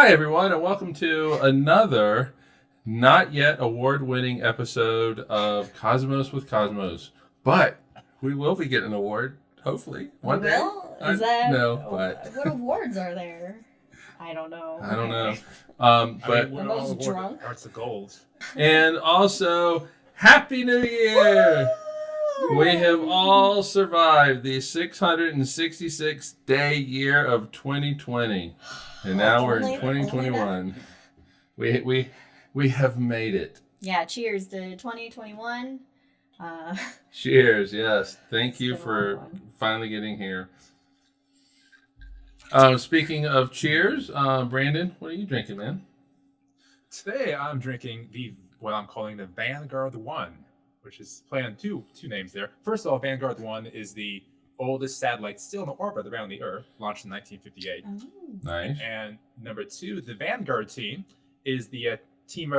Hi, everyone, and welcome to another not yet award-winning episode of Cosmos with Cosmos. But we will be getting an award, hopefully, one day. Is that... No, but... What awards are there? I don't know. I don't know. The most drunk? Hearts of Gold. And also, Happy New Year! We have all survived the 666 day year of 2020. And now we're in 2021. We have made it. Yeah, cheers to 2021. Cheers, yes. Thank you for finally getting here. Speaking of cheers, Brandon, what are you drinking, man? Today I'm drinking what I'm calling the Vanguard 1, which is playing on two names there. First of all, Vanguard 1 is the oldest satellite still in orbit around the Earth, launched in 1958. Oh. Nice. And number 2, the Vanguard team is the team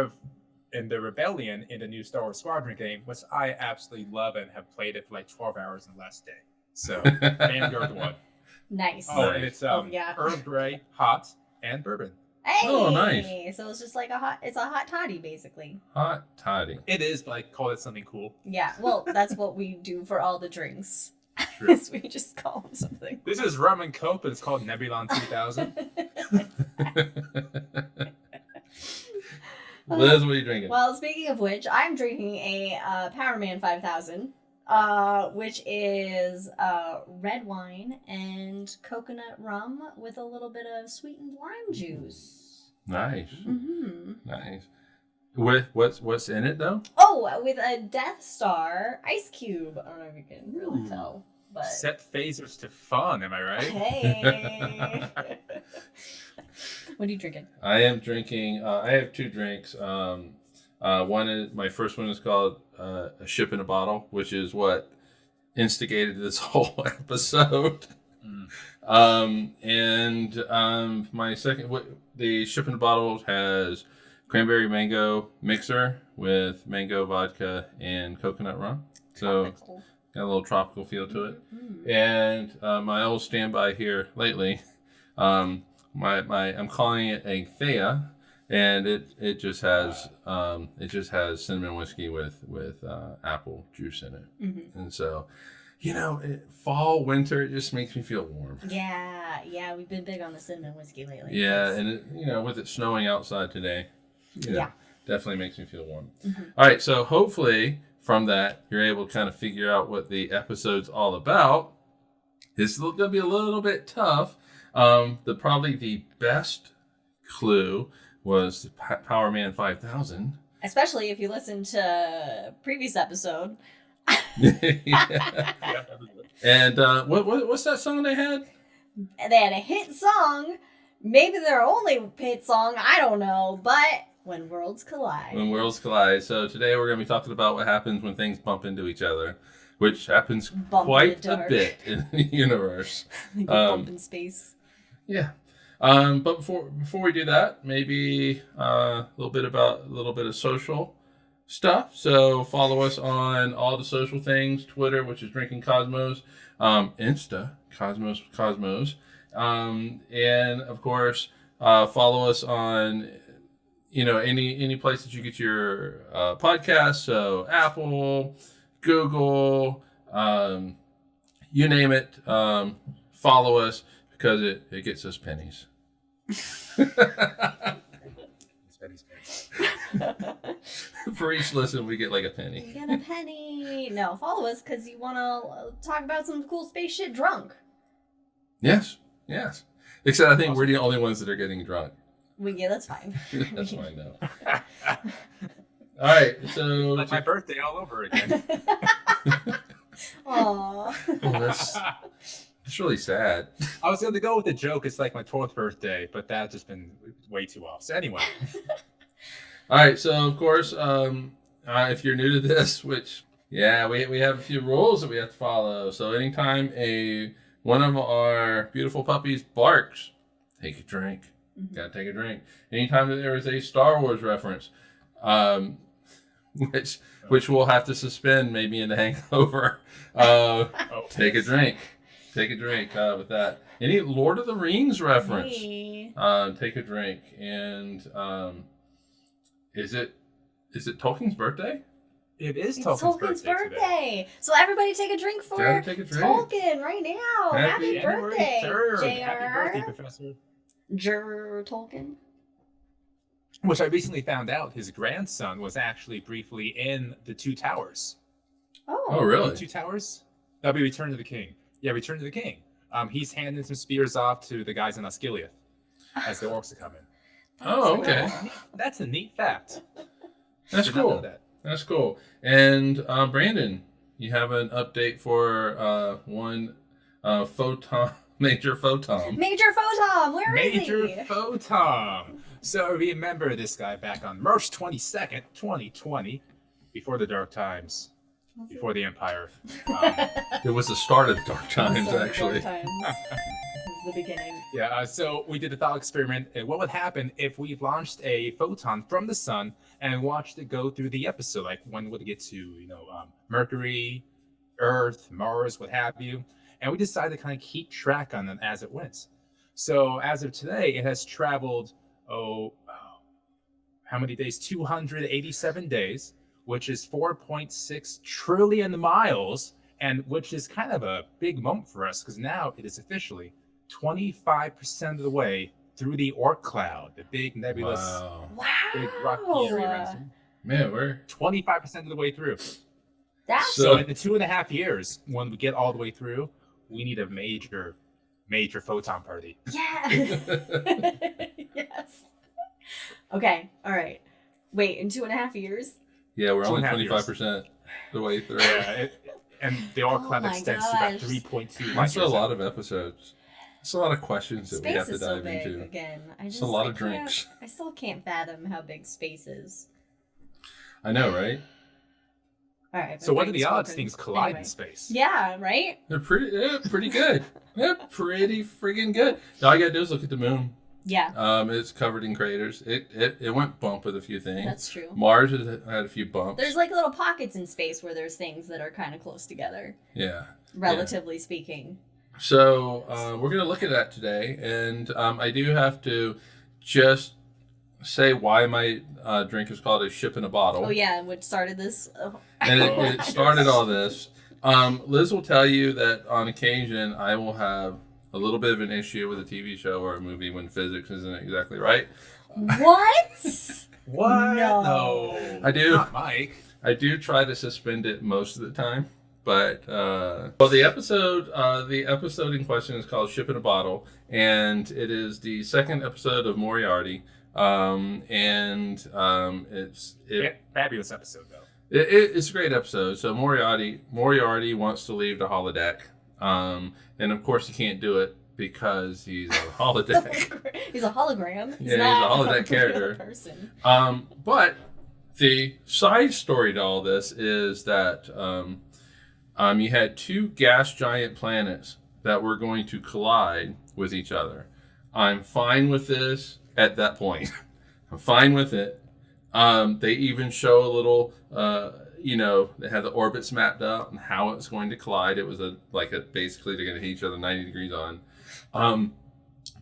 in the Rebellion in the new Star Wars Squadron game, which I absolutely love and have played it for like 12 hours in the last day. So, Vanguard 1. Nice. Oh, and it's Earl Grey, hot, and bourbon. Hey! Oh, nice. So it's just like it's a hot toddy, basically. Hot toddy. It is, but I call it something cool. Yeah, well, that's what we do for all the drinks. True. Is we just call them something. This is rum and coke, but it's called Nebulon 2000. Liz, what are you drinking? Well, speaking of which, I'm drinking a Powerman 5000, which is red wine and coconut rum with a little bit of sweetened lime juice. Nice. Mm-hmm. Nice. With what's in it though? Oh, with a Death Star ice cube. I don't know if you can really tell, but Set phasers to fun, am I right? hey. What are you drinking? I am drinking. I have two drinks. My first one is called a ship in a bottle, which is what instigated this whole episode. My second, the ship in a bottle has cranberry mango mixer with mango vodka and coconut rum. So Tropical. got a little tropical feel to it. Mm-hmm. And my old standby here lately, I'm calling it a Theia, and it just has cinnamon whiskey with apple juice in it. Mm-hmm. And so, fall, winter, it just makes me feel warm. Yeah, we've been big on the cinnamon whiskey lately. Yeah, and with it snowing outside today, definitely makes me feel warm. Mm-hmm. All right, so hopefully from that you're able to kind of figure out what the episode's all about. It's going to be a little bit tough. Probably the best clue was the Powerman 5000. Especially if you listen to previous episode. Yeah. And what's that song they had? They had a hit song. Maybe their only hit song, I don't know, but When Worlds Collide. When Worlds Collide. So today we're going to be talking about what happens when things bump into each other, which happens quite a bit in the universe. Like a bump in space. Yeah. But before we do that, maybe a little bit of social stuff. So follow us on all the social things: Twitter, which is Drinking Cosmos, Insta, Cosmos with Cosmos, and of course follow us on any place that you get your podcasts. So Apple, Google, you name it. Follow us because it gets us pennies. For each listen, we get like a penny. You get a penny. No, follow us because you want to talk about some cool space shit drunk. Yes. Except I think we're the only ones that are getting drunk. Yeah, that's fine. That's fine, though. All right, so... Like my birthday all over again. Aww. Oh, that's really sad. I was going to go with the joke. It's like my 12th birthday, but that's just been way too off. So anyway. All right, so of course, if you're new to this, which, we have a few rules that we have to follow. So anytime one of our beautiful puppies barks, take a drink. Mm-hmm. Gotta take a drink. Anytime that there is a Star Wars reference, which we'll have to suspend maybe in the hangover, take a drink. Take a drink with that. Any Lord of the Rings reference? Hey. Take a drink. And is it Tolkien's birthday? It is It's Tolkien's birthday today. So everybody take a drink for Gotta take a drink. Tolkien right now. Happy January birthday, 3rd. JR. Happy birthday, Professor. Jr. Tolkien. Which I recently found out his grandson was actually briefly in the Two Towers. Oh, really? The Two Towers? That'll be Return to the King. Yeah, Return to the King. He's handing some spears off to the guys in Osgiliath as the orcs are coming. Oh, okay. That's a neat fact. That's Did not know cool. that. That's cool. And Brandon, you have an update for one photon, Major Photon. Major Photon, where is Major he? Photon. So remember this guy back on March 22nd, 2020, before the dark times, before the Empire. It was the start of Dark Times, Sorry, actually. Dark Times. This is the beginning. Yeah, so we did a thought experiment. What would happen if we launched a photon from the sun and watched it go through the episode? Like when would it get to, Mercury, Earth, Mars, what have you? And we decided to kind of keep track on them as it went. So as of today, it has traveled, how many days? 287 days, which is 4.6 trillion miles, and which is kind of a big moment for us because now it is officially 25% of the way through the Oort cloud, the big nebulous, Wow. big rocky area. Man, we're 25% of the way through. That's So in the 2.5 years, when we get all the way through, we need a major photon party. yeah. Yes. Okay. All right. Wait, in 2.5 years? yeah, we're only 2.5 years. 25% the way through. And the Oort Oh cloud my extends to about gosh. 3.2 light That's a years lot out. of episodes. That's a lot of questions that we Space have to is so dive big into. again. It's a lot of can't- drinks. I still can't fathom how big space is. I know, right? All right. So my what are the brain's odds broken. things collide Anyway. in space? Yeah. Right. They're pretty good. They're pretty freaking good. All you gotta do is look at the moon. Yeah. It's covered in craters. It went bump with a few things. That's true. Mars has had a few bumps. There's like little pockets in space where there's things that are kind of close together, Yeah. relatively speaking. So we're going to look at that today, and I do have to just say why my drink is called a ship in a bottle. Oh yeah, which started this. And it started all this. Liz will tell you that on occasion I will have a little bit of an issue with a TV show or a movie when physics isn't exactly right. What? What? No. I do. Not Mike. I do try to suspend it most of the time. But well, the episode in question is called "Ship in a Bottle," and it is the second episode of Moriarty. It's Fabulous episode though. it's a great episode. So Moriarty wants to leave the holodeck, and of course he can't do it because he's a holodeck. He's a hologram. Yeah, he's a not holodeck real character. Person. But the side story to all this is that you had two gas giant planets that were going to collide with each other. I'm fine with this at that point. I'm fine with it. They even show a little, they had the orbits mapped out and how it's going to collide. It was basically they're going to hit each other 90 degrees on.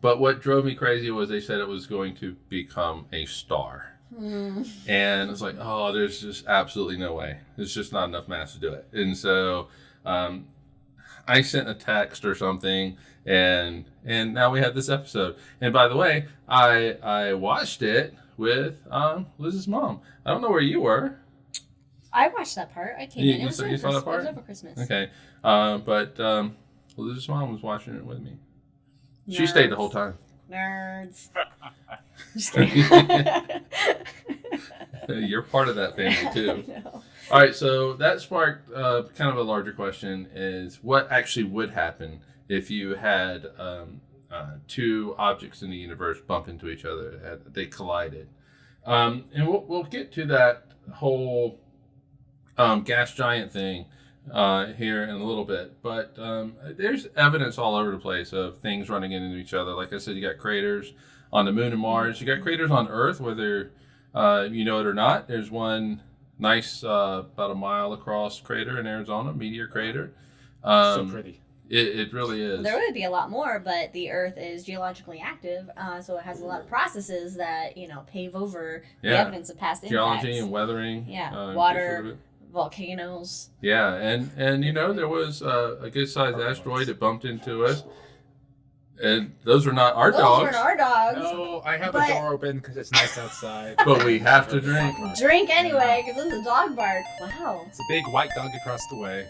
But what drove me crazy was they said it was going to become a star. And it's like, oh, there's just absolutely no way. There's just not enough mass to do it. And so I sent a text or something, and now we have this episode. And by the way, I watched it with Liz's mom. I don't know where you were. I watched that part. I came in. It was You saw that part? It was over Christmas. Okay. But Liz's mom was watching it with me. She stayed the whole time. Nerds. Just kidding. You're part of that family too. I know. All right, so that sparked kind of a larger question: is what actually would happen if you had two objects in the universe bump into each other? They collided, and we'll get to that whole gas giant thing here in a little bit. But there's evidence all over the place of things running into each other. Like I said, you got craters on the moon and Mars. You got craters on Earth, whether you know it or not. There's one nice about a mile across crater in Arizona, meteor crater. So pretty. It really is. There would be a lot more, but the Earth is geologically active, so it has a lot of processes that pave over the evidence of past geology impacts. and weathering. Water, volcanoes. Yeah, and there was a good sized asteroid that bumped into us, and those were not our dogs. Those weren't our dogs. No, I have a door open because it's nice outside. But we have to drink. Drink anyway, because it's a dog bark. Wow. It's a big white dog across the way.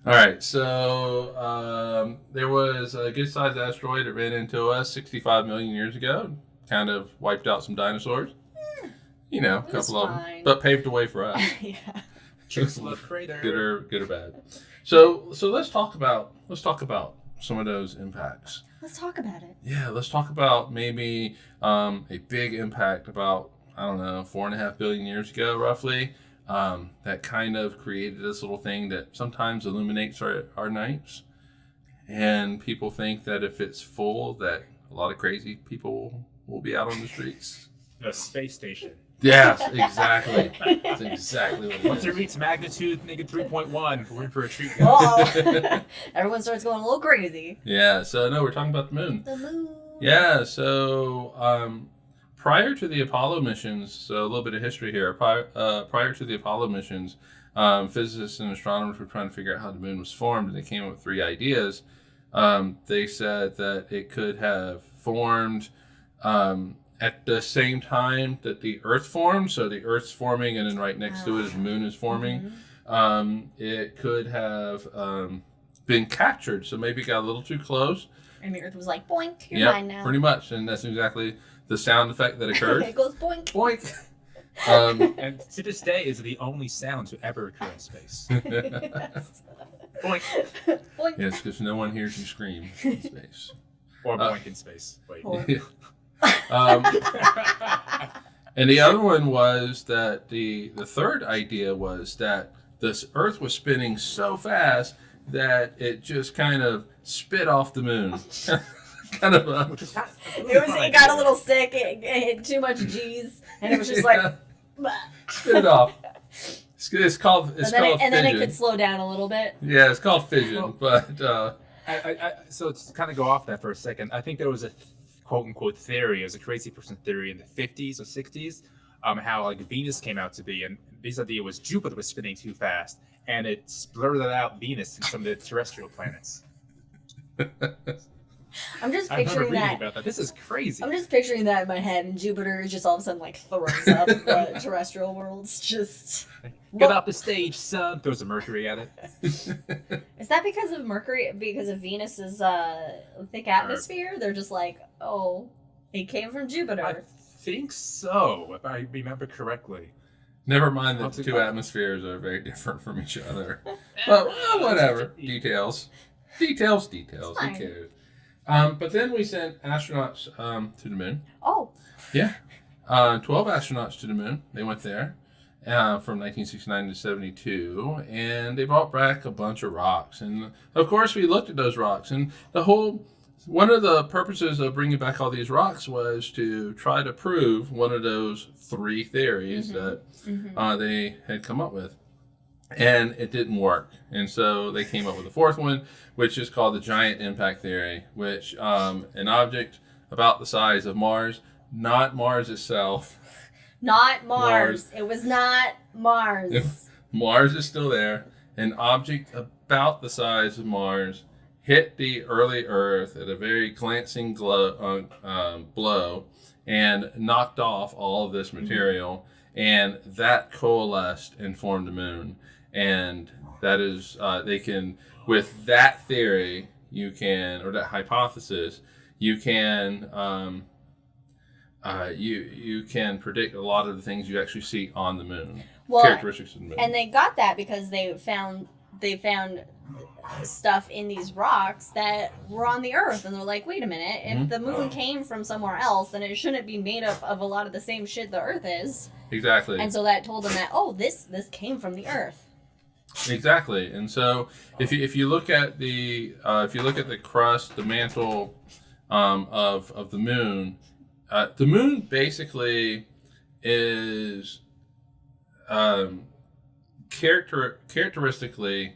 All right, so there was a good-sized asteroid that ran into us 65 million years ago. Kind of wiped out some dinosaurs. A couple of them, but paved the way for us. Yeah. Chicks love crater. Good or bad. So let's talk about some of those impacts. Let's talk about it. Yeah, let's talk about maybe a big impact about 4.5 billion years ago, roughly. That kind of created this little thing that sometimes illuminates our nights. And people think that if it's full, that a lot of crazy people will be out on the streets. The space station. Yes, exactly. That's exactly what it is. Once it reaches magnitude -3.1, we're in for a treat. Oh, everyone starts going a little crazy. Yeah, so no, we're talking about the moon. The moon. Yeah, so prior to the Apollo missions, so a little bit of history here. Prior to the Apollo missions, physicists and astronomers were trying to figure out how the moon was formed, and they came up with 3 ideas. They said that it could have formed at the same time that the Earth formed, so the Earth's forming, and then right next to it, the moon is forming. Mm-hmm. It could have been captured, so maybe it got a little too close. And the Earth was like, boink, you're mine now. Pretty much, and that's exactly the sound effect that occurred. It goes boink. Boink. And to this day is the only sound to ever occur in space. Boink. Boink. Yes, because no one hears you scream in space. Or boink in space. Wait. And the other one was that the third idea was that this Earth was spinning so fast that it just kind of spit off the moon. Kind of it got a little sick. It hit too much G's, and it was just like spit it off. It's called fission. Then it could slow down a little bit. Yeah, it's called fission, but so to kind of go off that for a second, I think there was a quote unquote theory, it was a crazy person theory in the 50s or 60s, how like Venus came out to be, and this idea was Jupiter was spinning too fast, and it blurted out Venus and some of the terrestrial planets. I'm just I remember picturing reading that. about that. This is crazy. I'm just picturing that in my head, and Jupiter just all of a sudden like throws up the terrestrial worlds. Just get off the stage, son. Throws a Mercury at it. Is that because of Mercury? Because of Venus's thick atmosphere? They're just like, oh, it came from Jupiter. I think so, if I remember correctly. Never mind that the 2 atmospheres are very different from each other. But whatever. Details. Who cares? But then we sent astronauts to the moon. Oh. Yeah. 12 astronauts to the moon. They went there from 1969 to 72. And they brought back a bunch of rocks. And, of course, we looked at those rocks. And one of the purposes of bringing back all these rocks was to try to prove one of those 3 theories that they had come up with. And it didn't work. And so they came up with a 4th one, which is called the giant impact theory, which an object about the size of Mars, not Mars itself. Not Mars. It was not Mars. If Mars is still there. An object about the size of Mars hit the early Earth at a very glancing blow and knocked off all of this material. And that coalesced and formed the moon. And that is, they can, with that theory, you can, or that hypothesis, you can, you can predict a lot of the things you actually see on the moon. Well, characteristics of the moon. And they got that because they found stuff in these rocks that were on the Earth, and they're like, wait a minute, if the moon came from somewhere else, then it shouldn't be made up of a lot of the same shit the Earth is. Exactly. And so that told them that, oh, this came from the Earth. Exactly. And so if you look at the crust, the mantle of the moon basically is characteristically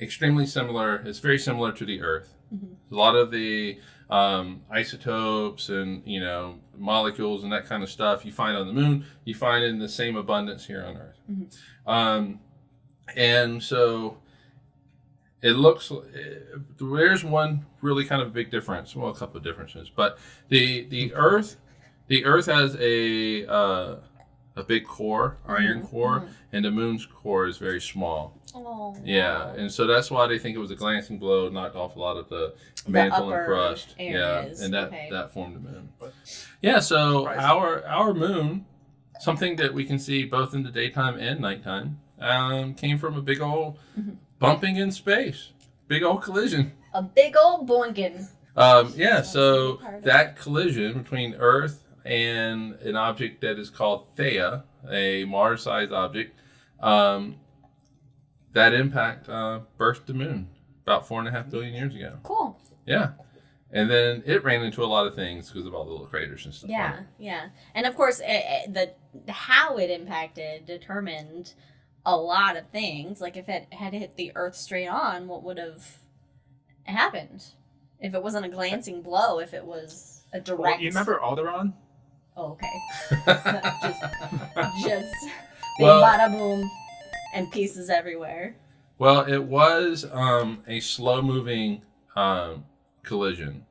extremely similar. It's very similar to the Earth. Mm-hmm. A lot of the isotopes and molecules and that kind of stuff you find on the moon, you find in the same abundance here on Earth. Mm-hmm. And so it looks, there's one really kind of big difference. Well, a couple of differences, but the Earth has a big core, iron core, and the moon's core is very small. Oh. Yeah, and so that's why they think it was a glancing blow, knocked off a lot of the mantle and crust. Areas. Yeah, and that formed the moon. But, yeah, so our moon, something that we can see both in the daytime and nighttime, came from a big old bumping in space, big old collision. A big old boinking. So that collision between Earth and an object that is called Theia, a Mars-sized object, that impact burst the moon about 4.5 billion years ago. Cool. Yeah. And then it ran into a lot of things because of all the little craters and stuff. Yeah. And of course, how it impacted determined a lot of things. Like if it had hit the Earth straight on, what would have happened? If it wasn't a glancing blow, if it was a direct... Well, you remember Alderaan? Oh, okay. just bada boom and pieces everywhere. Well, it was a slow-moving collision,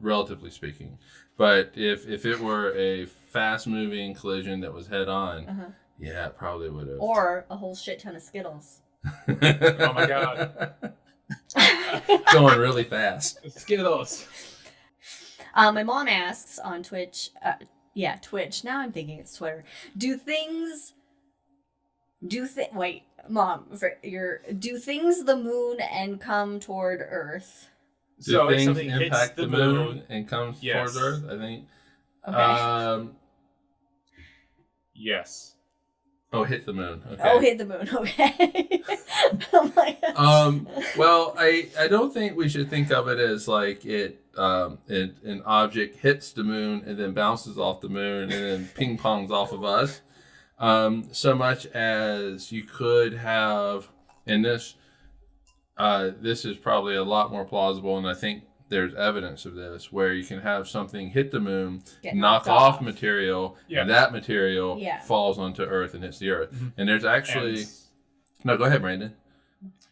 relatively speaking. But if it were a fast-moving collision that was head-on, yeah, it probably would have. Or a whole shit ton of Skittles. Oh my god. Going really fast. Skittles. My mom asks on Twitch, Twitch. Now I'm thinking it's Twitter. Wait, Mom, do things the moon and come toward Earth? So do if things something impact hits the moon and comes yes. towards Earth? I think. Okay. Yes. Oh, hit the moon. Okay. Oh, hit the moon. Okay. Oh my gosh. Well, I don't think we should think of it as like an object hits the moon and then bounces off the moon and then ping pongs off of us. So much as you could have, and this is probably a lot more plausible, and I think there's evidence of this, where you can have something hit the moon, knock off material, and that material falls onto Earth and hits the Earth. Mm-hmm. And there's actually... No, go ahead, Brandon.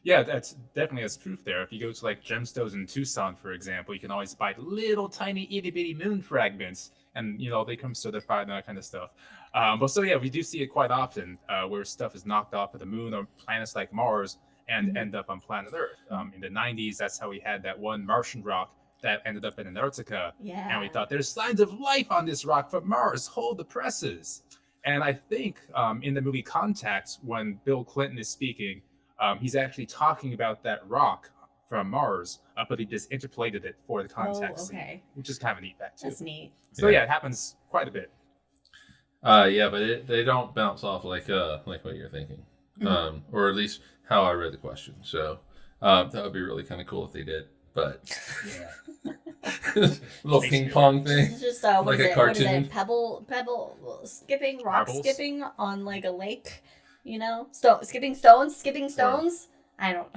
Yeah, that's definitely has truth there. If you go to like gemstones in Tucson, for example, you can always buy little tiny itty bitty moon fragments, and they come certified and that kind of stuff. But so yeah, we do see it quite often where stuff is knocked off of the moon or planets like Mars and end up on planet Earth. In the 90s, that's how we had that one Martian rock that ended up in Antarctica. Yeah. And we thought there's signs of life on this rock from Mars. Hold the presses. And I think in the movie Contact, when Bill Clinton is speaking, he's actually talking about that rock from Mars, but he just interpolated it for the Contact scene, which is kind of a neat fact too. That's neat. So yeah, it happens quite a bit. Yeah, but they don't bounce off like what you're thinking, or at least how I read the question. So that would be really kind of cool if they did. But little ping pong thing. It's just like a cartoon. What is it? Pebble skipping, rock Marbles? Skipping on like a lake. Skipping stones. I don't.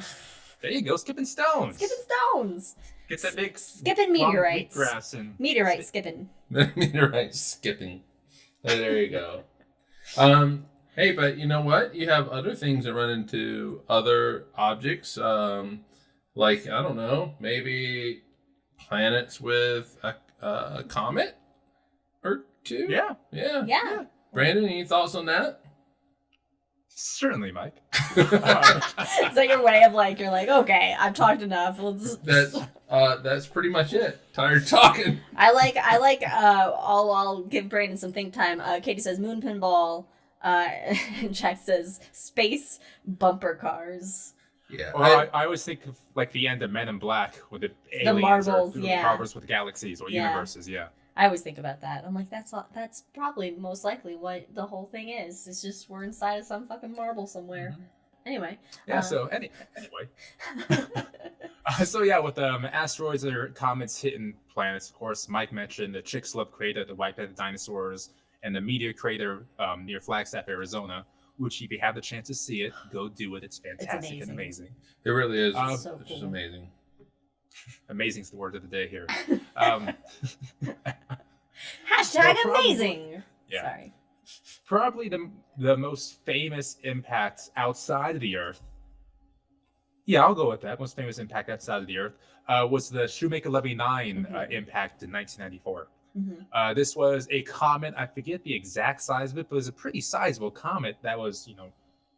There you go, skipping stones. Skipping stones. Get that big skipping meteorites. Grass and meteorite skipping. Meteorite skipping. There you go. Hey, but you know what? You have other things that run into other objects. Like, I don't know, maybe planets with a comet or two? Yeah. Brandon, any thoughts on that? Certainly, Mike. Is that your way of like, you're like, okay, I've talked enough. That's pretty much it. Tired of talking. I'll give Brandon some think time. Katie says moon pinball. And Jack says space bumper cars. Yeah. Well, I always think of like the end of Men in Black with the aliens, marbles, or marbles with galaxies or universes. Yeah. I always think about that. I'm like, that's probably most likely what the whole thing is. It's just we're inside of some fucking marble somewhere. Mm-hmm. Anyway. Yeah. Anyway. So yeah, with asteroids or comets hitting planets, of course, Mike mentioned the Chicxulub crater that wiped out the dinosaurs, and the meteor crater near Flagstaff, Arizona. which if you have the chance to see it, go do it. It's fantastic and amazing. It really is. So It's cool. just amazing. Amazing is the word of the day here. Hashtag Well, probably- amazing. Yeah. Sorry. Probably the most famous impact outside of the Earth. Yeah, I'll go with that. Most famous impact outside of the Earth was the Shoemaker Levy 9 impact in 1994. Mm-hmm. This was a comet. I forget the exact size of it, but it was a pretty sizable comet that was,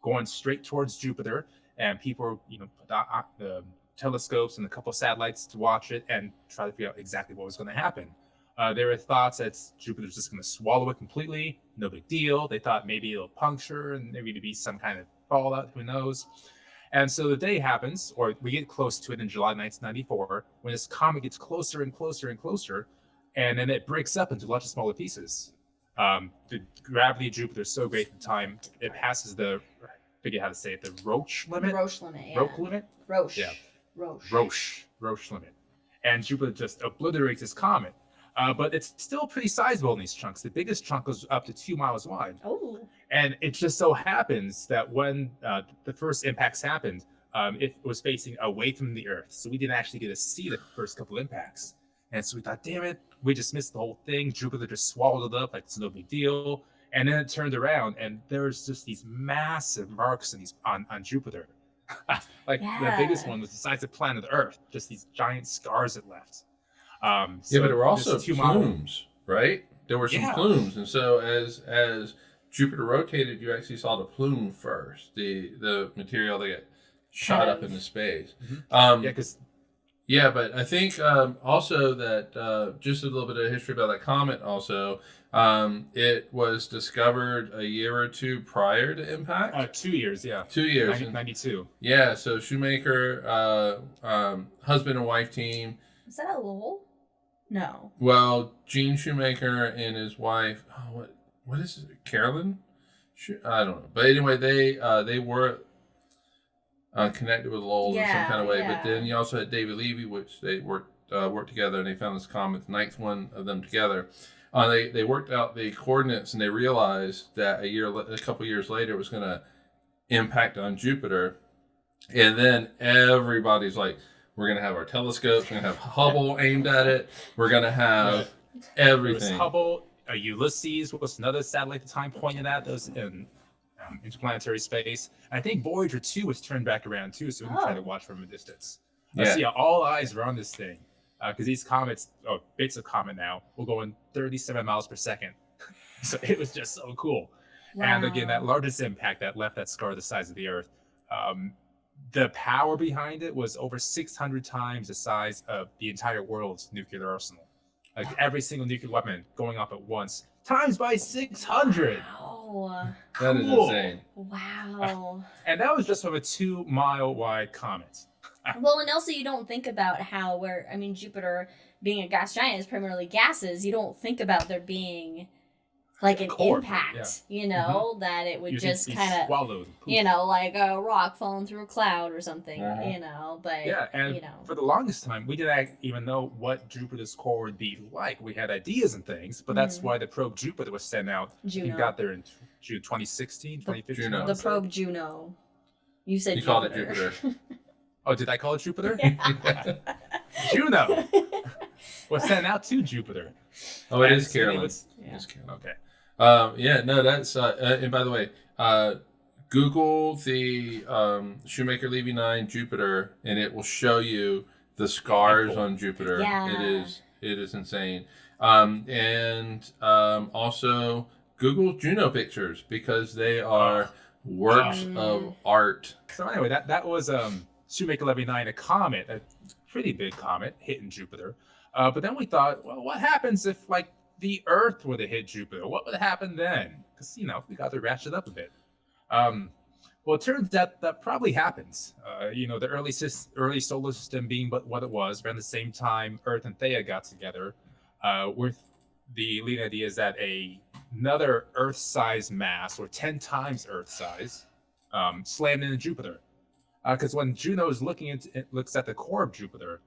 going straight towards Jupiter, and people were, put the telescopes and a couple of satellites to watch it and try to figure out exactly what was going to happen. There were thoughts that Jupiter's just going to swallow it completely. No big deal. They thought maybe it'll puncture and maybe it'll be some kind of fallout. Who knows? And so the day happens, or we get close to it in July 1994, when this comet gets closer and closer and closer, and then it breaks up into lots of smaller pieces. The gravity of Jupiter is so great at the time, it passes I forget how to say it, the Roche limit? Roche limit, yeah. Roche limit? Roche. Yeah. Roche Limit. And Jupiter just obliterates this comet. But it's still pretty sizable in these chunks. The biggest chunk was up to 2 miles wide. Oh. And it just so happens that when the first impacts happened, it was facing away from the Earth. So we didn't actually get to see the first couple impacts. And so we thought, damn it, we just missed the whole thing. Jupiter just swallowed it up like it's no big deal. And then it turned around, and there's just these massive marks on Jupiter. The biggest one was the size of planet Earth, just these giant scars it left. Yeah, but there were also this 2 plumes, right? There were some Yeah. plumes, and so as Jupiter rotated, you actually saw the plume first, the material that got shot up into space. Yeah, but I think also that just a little bit of history about that comet. Also, it was discovered a year or two prior to impact. 2 years, yeah. 2 years, 1992. Yeah, so Shoemaker, husband and wife team. Is that a Lowell? No. Well, Gene Shoemaker and his wife. Oh, what is it? Carolyn? I don't know. But anyway, they were connected with Lowell in some kind of way. Yeah. But then you also had David Levy, which they worked together, and they found this comet, the ninth one of them together. They worked out the coordinates, and they realized that a couple years later, it was going to impact on Jupiter. And then everybody's like, we're going to have our telescopes, we're going to have Hubble aimed at it, we're going to have everything. It was Hubble, Ulysses was another satellite at the time pointing at those in interplanetary space. I think Voyager 2 was turned back around too, so we can try to watch from a distance. So all eyes were on this thing because these comets, bits of comet now, will go in 37 miles per second. So it was just so cool. Wow. And again, that largest impact that left that scar the size of the Earth, the power behind it was over 600 times the size of the entire world's nuclear arsenal. Like every single nuclear weapon going off at once, times by 600. Wow. That is insane. Wow. And that was just from a 2 mile wide comet. Well, and also you don't think about how Jupiter being a gas giant is primarily gases. You don't think about there being like an impact, that it would just kind of swallowed, like a rock falling through a cloud or something, but for the longest time we didn't even know what Jupiter's core would be like. We had ideas and things, but that's why the probe Jupiter was sent out. Juno. We got there in June 2016, 2015. Juno. The probe Juno. You said you called it Jupiter. Oh, did I call it Jupiter? Yeah. Juno was sent out to Jupiter. Oh, it is Carolyn. It is Carolyn. Okay. That's and by the way, Google the Shoemaker Levy 9 Jupiter, and it will show you the scars on Jupiter. Yeah. It is insane. Also Google Juno pictures because they are works of art. So anyway, that was Shoemaker Levy 9, a comet, a pretty big comet hitting Jupiter. But then we thought, well, what happens if the Earth were to hit Jupiter? What would happen then? Because we got to ratchet up a bit. Well, it turns out that probably happens. The early solar system being what it was, around the same time Earth and Theia got together, with the leading idea is that another Earth-sized mass, or 10 times Earth-size, slammed into Jupiter. Because when Juno looks at the core of Jupiter,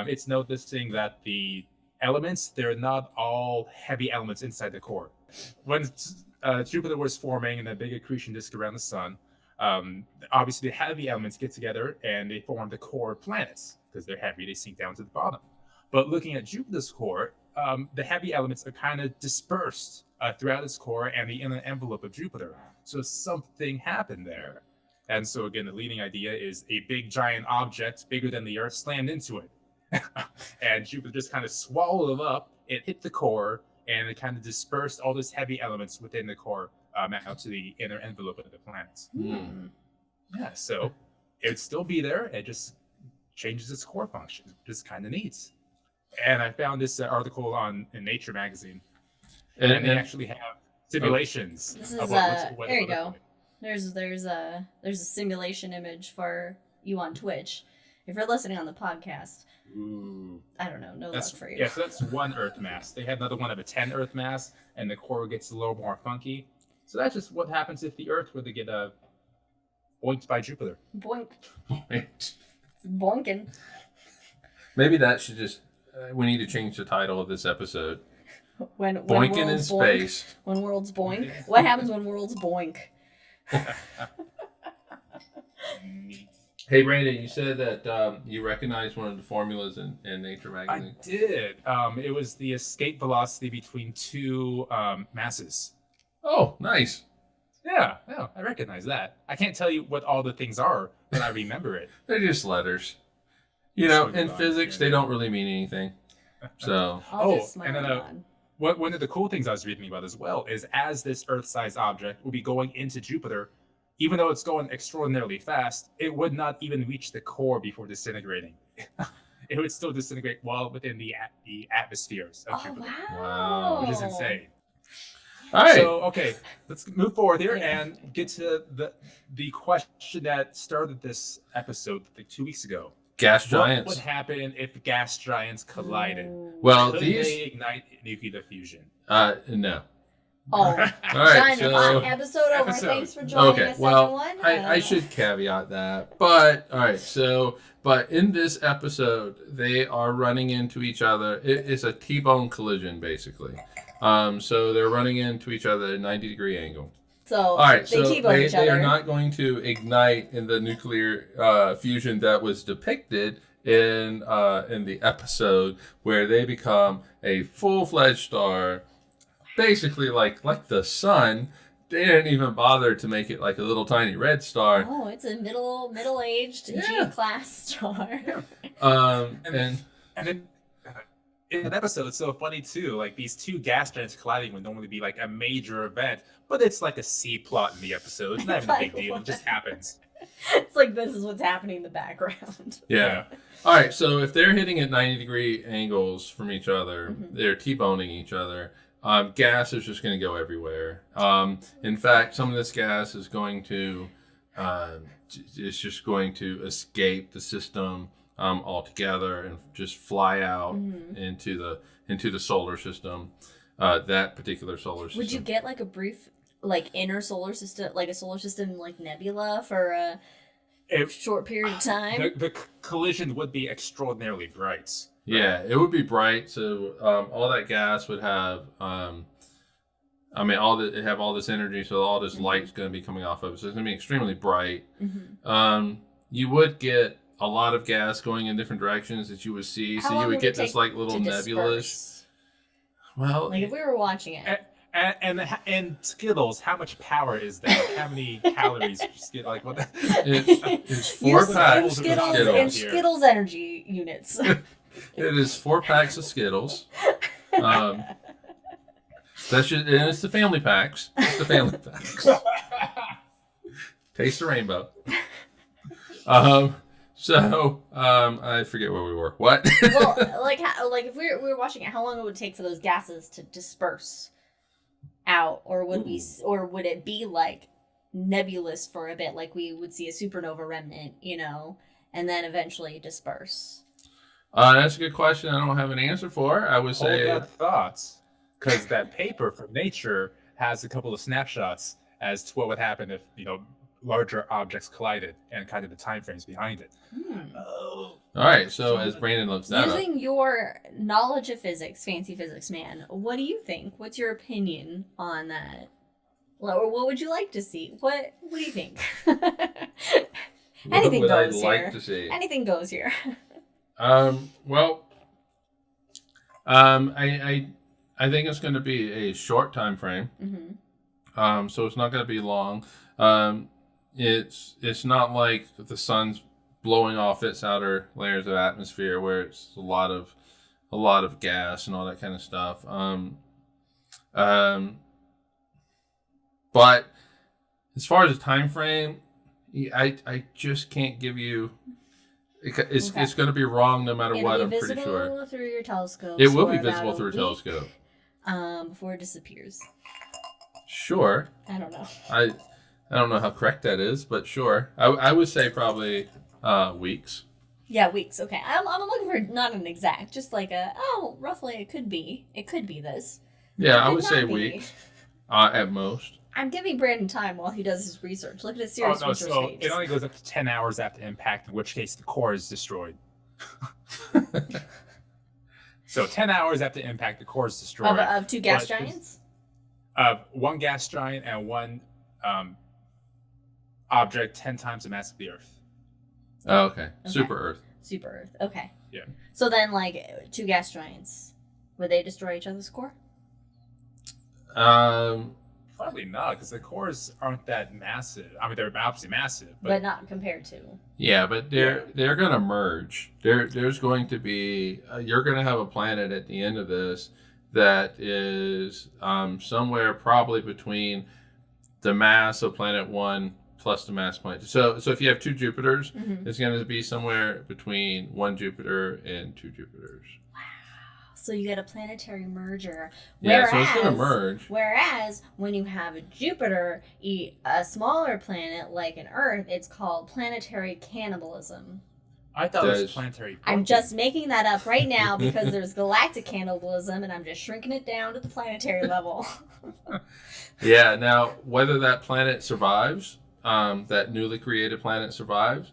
it's noticing that the elements, they're not all heavy elements inside the core. when Jupiter was forming in a big accretion disk around the sun, obviously the heavy elements get together and they form the core planets because they're heavy. They sink down to the bottom. But looking at Jupiter's core, the heavy elements are kind of dispersed throughout its core and the inner envelope of Jupiter. So something happened there. And so again, the leading idea is a big giant object bigger than the Earth slammed into it. And Jupiter just kind of swallowed it up. It hit the core and it kind of dispersed all those heavy elements within the core out to the inner envelope of the planets. Yeah, so it would still be there. It just changes its core function, which is kind of neat. And I found this article in Nature magazine, and they actually have simulations. This is of what there it you would look go. like. There's a simulation image for you on Twitch. If you're listening on the podcast, Ooh. I don't know, no That's, luck for you. yeah, so that's one Earth mass. They had another one of a 10 Earth mass, and the core gets a little more funky. So that's just what happens if the Earth were to get boinked by Jupiter. Boink, Wait. boinking. Maybe that should just. We need to change the title of this episode. When Boinking in worlds boink, space. When worlds boink. What happens when worlds boink? Neat. Hey, Brandon, you said that you recognized one of the formulas in Nature magazine. I did. It was the escape velocity between two masses. Oh, nice. Yeah, I recognize that. I can't tell you what all the things are, but I remember it. They're just letters. You know, So in good. physics, they don't really mean anything. So, I'll just smile and then on. one of the cool things I was reading about as well is as this Earth-sized object will be going into Jupiter, even though it's going extraordinarily fast, it would not even reach the core before disintegrating. It would still disintegrate well within the atmospheres of Oh Jupiter, wow! which is insane. all right. So, okay, let's move forward here Yeah. and get to the question that started this episode like 2 weeks ago. Gas What giants. would happen if gas giants collided? Ooh. Well, Could these. they ignite nuclear fusion? No. Oh, All right. Done. So, Episode over. Episode. Thanks for joining okay. us, Well, everyone. I should caveat that. But, all right. So, but in this episode, they are running into each other. It is a T-bone collision, basically. So they're running into each other at a 90-degree angle. So All right, they so T-bone each they other. are not going to ignite in the nuclear fusion that was depicted in the episode where they become a full-fledged star, basically like the sun. They didn't even bother to make it like a little tiny red star. Oh, it's a middle-aged Yeah. G-class star. And And then in an episode, it's so funny too. Like these two gas giants colliding would normally be like a major event, but it's like a C plot in the episode. It's not It's even a like, big deal. It just happens. It's like this is what's happening in the background. yeah. All right, so if they're hitting at 90-degree angles from each other, Mhm. they're T-boning each other. Gas is just going to go everywhere. In fact, some of this gas is going to, it's just going to escape the system altogether and just fly out Mhm. into the solar system. That particular solar system. Would you get like a brief, like inner solar system, like a solar system, like nebula for a If short period of time? the collision would be extraordinarily bright. Yeah, it would be bright. So all that gas would have, it have all this energy. So all this light's going to be coming off of it. So it's going to be extremely bright. Mhm. You would get a lot of gas going in different directions that you would see. How So long you would would get it this take like little to nebulas. disperse? Well, Like if we were watching it, And Skittles, how much power is that? How many calories? Like what? it's 4 use packs of Skittles and Skittles. here. Skittles energy units. It is 4 packs of Skittles. That's just, and it's the family packs. It's the family packs. Taste the rainbow. I forget where we were. What? Well, like if we were watching it, how long it would take for those gases to disperse out, or would would it be like nebulous for a bit, like we would see a supernova remnant, and then eventually disperse? That's a good question. I don't have an answer for. I would Hold say that thought, because that paper from Nature has a couple of snapshots as to what would happen if larger objects collided and kind of the time frames behind it. All right, so as Brandon looks that up. Using your knowledge of physics, fancy physics man, what do you think? What's your opinion on that? Or what would you like to see? What do you think? Anything what would goes I here. like to see? Anything goes here. Well, I think it's going to be a short time frame. Mm-hmm. So it's not going to be long. It's not like the sun's blowing off its outer layers of atmosphere where it's a lot of gas and all that kind of stuff. But as far as the time frame, I just can't give you. It's going to be wrong no matter what. I'm pretty sure. Visible through your telescope. It will be visible through a telescope. Before it disappears. Sure. I don't know. I don't know how correct that is, but sure. I would say probably weeks. Yeah, weeks. Okay. I'm looking for not an exact, just like roughly it could be. It could be this. Yeah, I would say weeks. At most. I'm giving Brandon time while he does his research. Look at his serious research page. It only goes up to 10 hours after impact, in which case the core is destroyed. So 10 hours after impact, the core is destroyed. Of two gas giants? Of one gas giant and one object 10 times the mass of the Earth. Oh, okay. Super Earth. Super Earth. Okay. Yeah. So then, two gas giants, would they destroy each other's core? Probably not, because the cores aren't that massive. I mean, they're obviously massive, but not compared to. Yeah, but they're going to merge. There's going to be you're going to have a planet at the end of this that is somewhere probably between the mass of Planet 1 plus the mass of Planet 2. So if you have two Jupiters, it's going to be somewhere between one Jupiter and two Jupiters. So you get a planetary merger. Yeah, so it's going to merge. Whereas when you have a Jupiter eat a smaller planet like an Earth, it's called planetary cannibalism. I thought it was planetary boinking. I'm just making that up right now because there's galactic cannibalism, and I'm just shrinking it down to the planetary level. Yeah, now whether that planet survives, that newly created planet survives,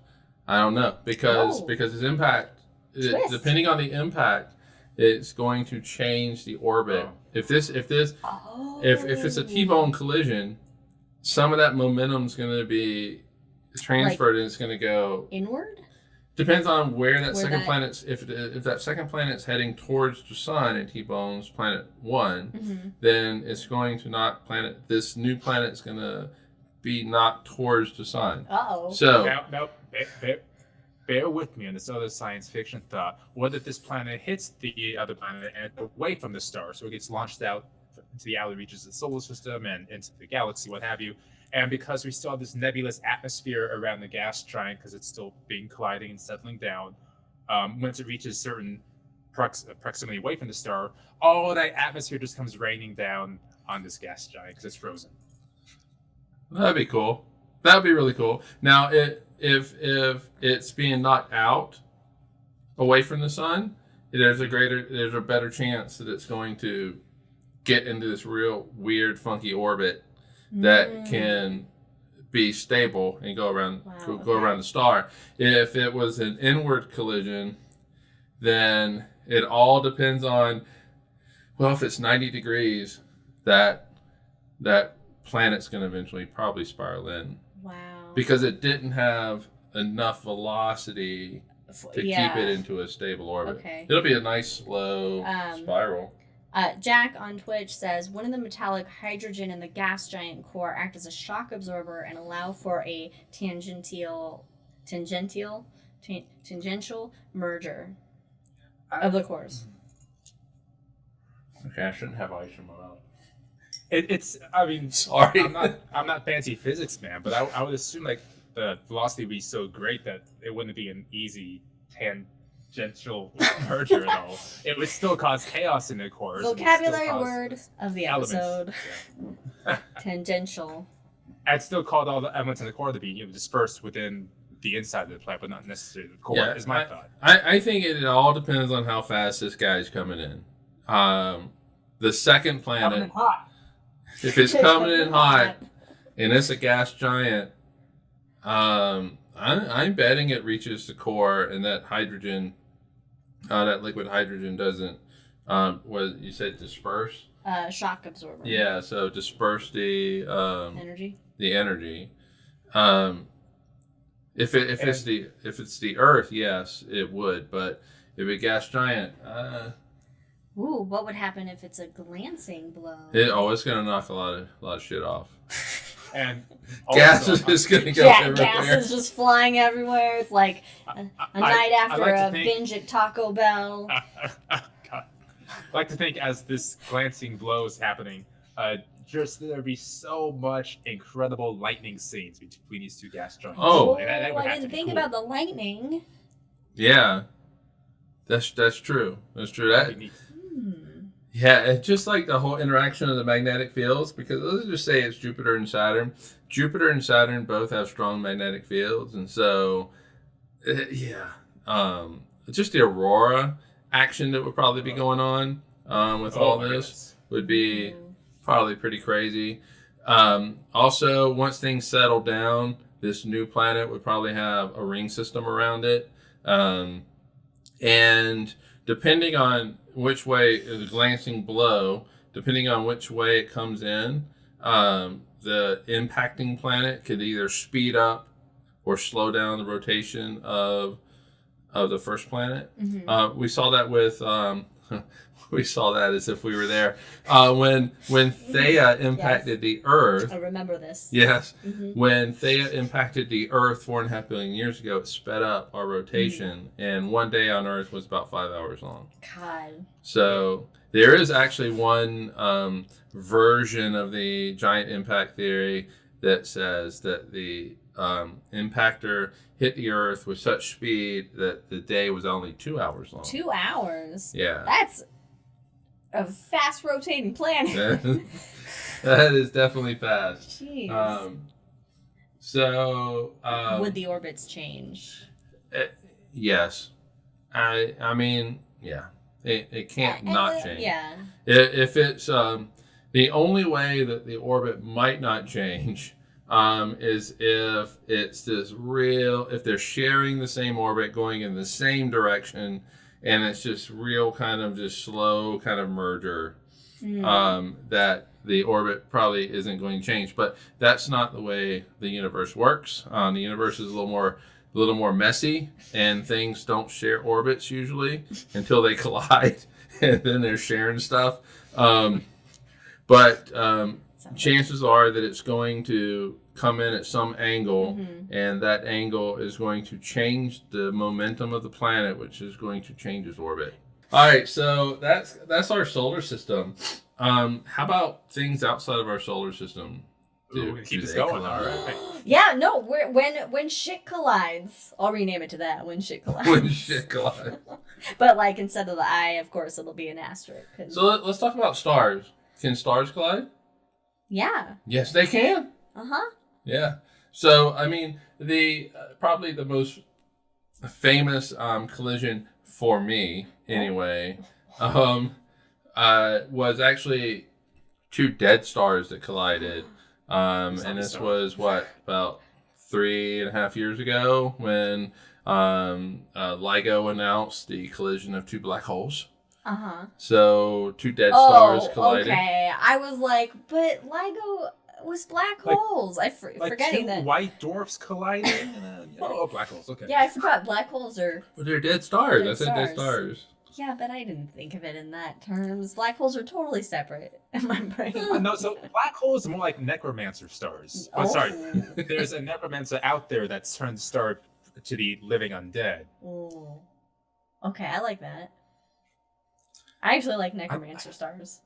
I don't know. Because its impact, depending on the impact, it's going to change the orbit. If it's a T-bone collision, some of that momentum's going to be transferred and it's going to go inward. Depends on where that second planet's. If that second planet's heading towards the sun and T-bones Planet 1, then it's going to this new planet's going to be knocked towards the sun. So now, bear with me on this other science fiction thought. What if this planet hits the other planet and away from the star, so it gets launched out into the outer reaches of the solar system and into the galaxy, what have you? And because we still have this nebulous atmosphere around the gas giant, because it's still colliding and settling down, once it reaches certain proximity away from the star, all that atmosphere just comes raining down on this gas giant because it's frozen. That'd be cool. That'd be really cool. Now, if it's being knocked out away from the sun, there's a better chance that it's going to get into this real weird, funky orbit that can be stable and go around around the star. If it was an inward collision, then it all depends on, well, if it's 90 degrees, that planet's going to eventually probably spiral in. Wow. Because it didn't have enough velocity to keep it into a stable orbit. Okay. It'll be a nice slow spiral. Jack on Twitch says, when the metallic hydrogen in the gas giant core act as a shock absorber and allow for a tangential merger of the cores. Okay, I shouldn't have ice in my mouth. I mean, sorry. I'm not fancy physics man, but I would assume like the velocity would be so great that it wouldn't be an easy tangential merger at all. It would still cause chaos in the cores. Vocabulary word of the episode. Yeah. Tangential. I'd still call all the elements in the core to be dispersed within the inside of the planet, but not necessarily the core, is my thought. I think it all depends on how fast this guy's coming in. The second planet... Coming in hot. If it's coming in hot and it's a gas giant, I'm betting it reaches the core, and that hydrogen, that liquid hydrogen doesn't, what you said, disperse? Shock absorber. Yeah, so disperse the Energy. The energy. If it's the Earth, yes, it would. But if a gas giant, Ooh, what would happen if it's a glancing blow? it's gonna knock a lot of shit off. And Gas also, is just gonna go Yeah, everywhere. gas is just flying everywhere. It's like a night after like to a think- binge at Taco Bell. God. I like to think as this glancing blow is happening, just there'd be so much incredible lightning scenes between these two gas giants. Oh. And that would I have to didn't be think cool. about the lightning. Yeah, that's true. That's true. That'd be neat. Yeah, it's just like the whole interaction of the magnetic fields, because let's just say it's Jupiter and Saturn. Jupiter and Saturn both have strong magnetic fields, and so, just the aurora action that would probably be going on with all my this goodness. would be probably pretty crazy. Also, once things settle down, this new planet would probably have a ring system around it. And depending on which way the glancing blow, depending on which way it comes in, the impacting planet could either speed up or slow down the rotation of the first planet. Mm-hmm. We saw that with we saw that as if we were there when Theia impacted the Earth. I remember this. Yes, Mm-hmm. when Theia impacted the Earth 4.5 billion years ago, it sped up our rotation, and one day on Earth was about 5 hours long. God. So there is actually one version of the giant impact theory that says that the impactor hit the Earth with such speed that the day was only 2 hours long. 2 hours. Yeah. That's a fast rotating planet. That is definitely fast. Jeez. Would the orbits change? Yes. I mean, yeah. It can't not change. Yeah. If it's the only way that the orbit might not change is if it's if they're sharing the same orbit, going in the same direction, and it's just real kind of just slow kind of merger, that the orbit probably isn't going to change. But that's not the way the universe works. The universe is a little more messy, and things don't share orbits usually until they collide, and then they're sharing stuff. But chances are that it's going to come in at some angle, and that angle is going to change the momentum of the planet, which is going to change its orbit. All right, so that's our solar system. How about things outside of our solar system? Ooh, keep this going. collide? All right. Yeah, no, when shit collides, I'll rename it to that, when shit collides. When shit collides. But like instead of the I, of course, it'll be an asterisk. So let's talk about stars. Can stars collide? Yeah. Yes, they can. Uh-huh. Yeah. So, I mean, probably the most famous collision for me, anyway, was actually two dead stars that collided. And this was about 3.5 years ago when LIGO announced the collision of two black holes. Uh-huh. So two dead stars Oh, collided. okay. I was like, but LIGO was black holes. Forgetting two that. white dwarfs colliding. Black holes. Okay. Yeah, I forgot black holes are. But they're dead stars. Dead I said dead stars. stars. Yeah, but I didn't think of it in that terms. Black holes are totally separate in my brain. No, so black holes are more like necromancer stars. Oh, sorry. There's a necromancer out there that turns star to the living undead. Ooh. Okay, I like that. I actually like necromancer stars.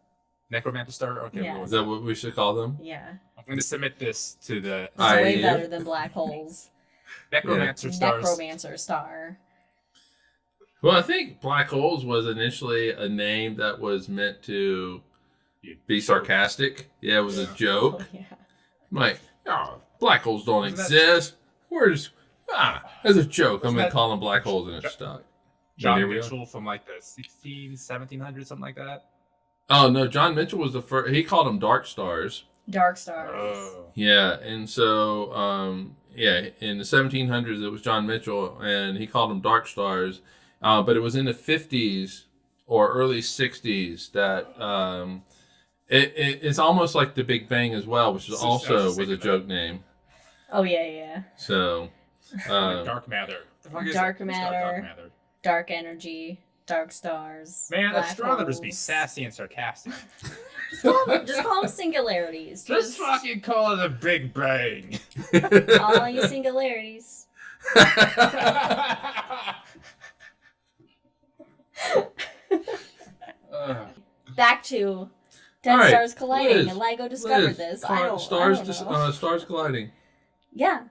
Necromancer star? Okay. Yeah. Is that what we should call them? Yeah. I'm going to submit this to the It's way I- better than black holes. necromancer stars. Necromancer star. Well, I think black holes was initially a name that was meant to be sarcastic. Yeah, it was a joke. Oh, yeah. I'm like, black holes don't Wasn't that- exist. As a joke, I'm Wasn't going to that- call them black holes and it's stuck. John Here we go. Mitchell from like the 1700s, something like that. Oh, no, John Mitchell was the first. He called them dark stars. Dark stars. Oh. Yeah, and so in the 1700s, it was John Mitchell, and he called them dark stars. But it was in the 50s or early 60s that it's almost like the Big Bang as well, which is also was a joke name. Oh, yeah. So, dark matter. Dark matter. Dark energy. Dark stars. Man, black astronomers holes. be sassy and sarcastic. Just call them singularities. Just fucking call it a Big Bang. All you singularities. Back to dead stars colliding, Liz, and LIGO discovered this. I don't know. Stars colliding. Yeah.